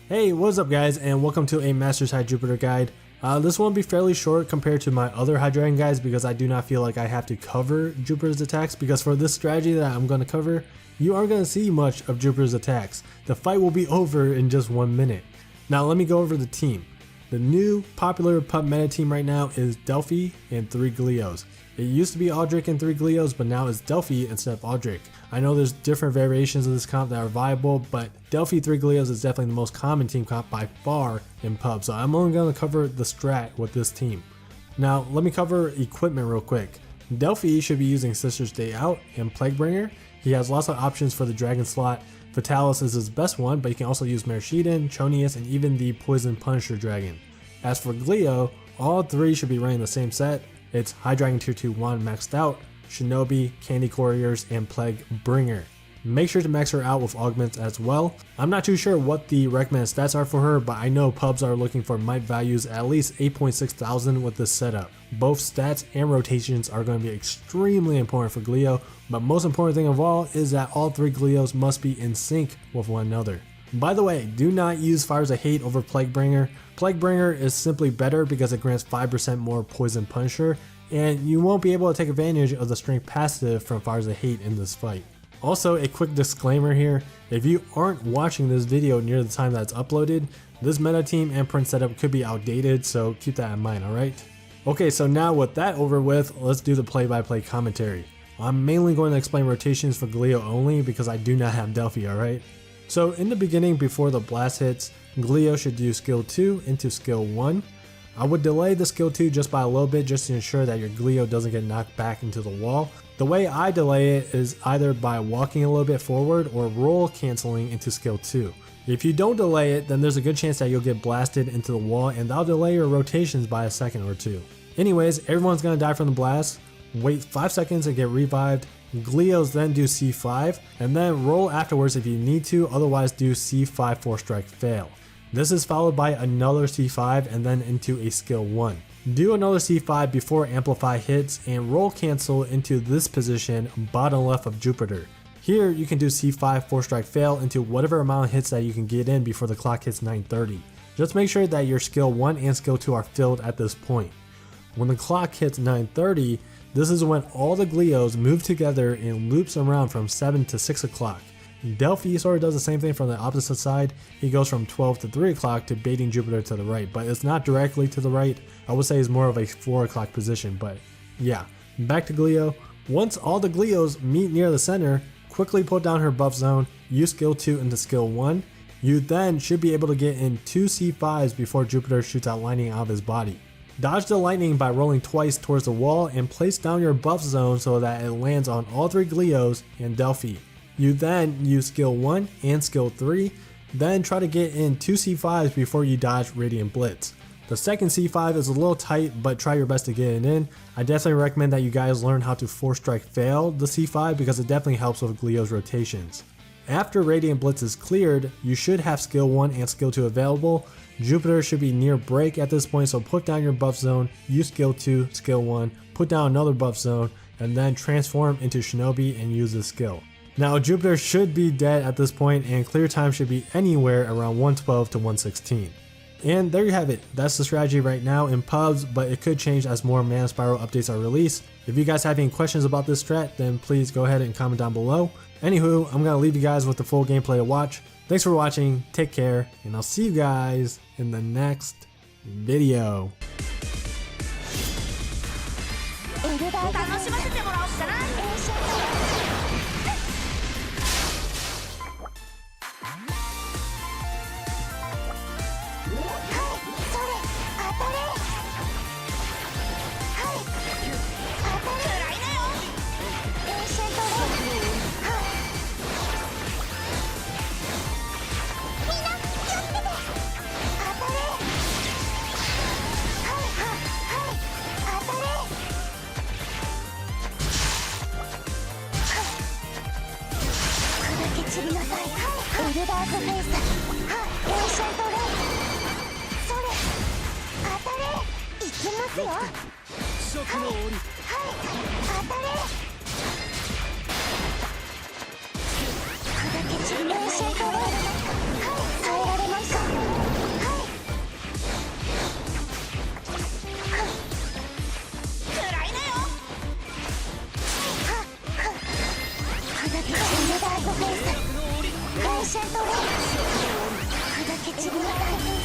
Hey, what's up guys, and welcome to a Master's High Jupiter guide. This one will be fairly short compared to my other High Dragon guides because I do not feel like I have to cover Jupiter's attacks, because for this strategy that I'm going to cover, you aren't going to see much of Jupiter's attacks. The fight will be over in just 1 minute. Now let me go over the team. The new popular pup meta team right now is Delphi and 3 Gleos. It used to be Aldrich and 3 Gleos, but now it's Delphi instead of Aldrich. I know there's different variations of this comp that are viable, but Delphi 3 Gleos is definitely the most common team comp by far in pub, so I'm only going to cover the strat with this team. Now let me cover equipment real quick. Delphi should be using Sister's Day Out and Plaguebringer. He has lots of options for the dragon slot. Vitalis is his best one, but you can also use Mershiden, Chonius, and even the Poison Punisher Dragon. As for Gleo, all 3 should be running the same set. It's High Dragon Tier 2 1 maxed out, Shinobi, Candy Couriers, and Plaguebringer. Make sure to max her out with augments as well. I'm not too sure what the recommended stats are for her, but I know pubs are looking for might values at least 8.6 thousand with this setup. Both stats and rotations are going to be extremely important for Gleo, but most important thing of all is that all 3 Gleos must be in sync with one another. By the way, do not use Fires of Hate over Plaguebringer. Plaguebringer is simply better because it grants 5% more Poison Punisher, and you won't be able to take advantage of the strength passive from Fires of Hate in this fight. Also, a quick disclaimer here, if you aren't watching this video near the time that it's uploaded, this meta team and print setup could be outdated, so keep that in mind, alright? Okay, so now with that over with, let's do the play-by-play commentary. I'm mainly going to explain rotations for Gleo only because I do not have Delphi, alright? So in the beginning, before the blast hits, Gleo should do skill 2 into skill 1. I would delay the skill 2 just by a little bit just to ensure that your Gleo doesn't get knocked back into the wall. The way I delay it is either by walking a little bit forward or roll canceling into skill 2. If you don't delay it, then there's a good chance that you'll get blasted into the wall, and that'll delay your rotations by a second or two. Anyways, everyone's gonna die from the blast. Wait 5 seconds and get revived. Gleos then do C5 and then roll afterwards if you need to, otherwise do C5 4 strike fail. This is followed by another C5 and then into a skill 1. Do another C5 before Amplify hits and roll cancel into this position bottom left of Jupiter. Here you can do C5 4 strike fail into whatever amount of hits that you can get in before the clock hits 9:30. Just make sure that your skill 1 and skill 2 are filled at this point. When the clock hits 9:30, this is when all the Gleos move together in loops around from 7 to 6 o'clock. Delphi sort of does the same thing from the opposite side. He goes from 12 to 3 o'clock to baiting Jupiter to the right, but it's not directly to the right. I would say it's more of a 4 o'clock position, but yeah. Back to Gleo. Once all the Gleos meet near the center, quickly put down her buff zone, use skill 2 into skill 1. You then should be able to get in 2 C5s before Jupiter shoots out lightning out of his body. Dodge the lightning by rolling twice towards the wall and place down your buff zone so that it lands on all 3 Gleos and Delphi. You then use skill 1 and skill 3, then try to get in 2 C5s before you dodge Radiant Blitz. The second C5 is a little tight, but try your best to get it in. I definitely recommend that you guys learn how to 4 strike fail the C5 because it definitely helps with Gleo's rotations. After Radiant Blitz is cleared, you should have skill 1 and skill 2 available. Jupiter should be near break at this point, so put down your buff zone, use skill 2, skill 1, put down another buff zone, and then transform into Shinobi and use this skill. Now Jupiter should be dead at this point, and clear time should be anywhere around 112 to 116. And there you have it. That's the strategy right now in pubs, but it could change as more Mana Spiral updates are released. If you guys have any questions about this strat, then please go ahead and comment down below. Anywho, I'm going to leave you guys with the full gameplay to watch. Thanks for watching, take care, and I'll see you guys in the next video.耐えられますか。シェントレイ砕け散りまくる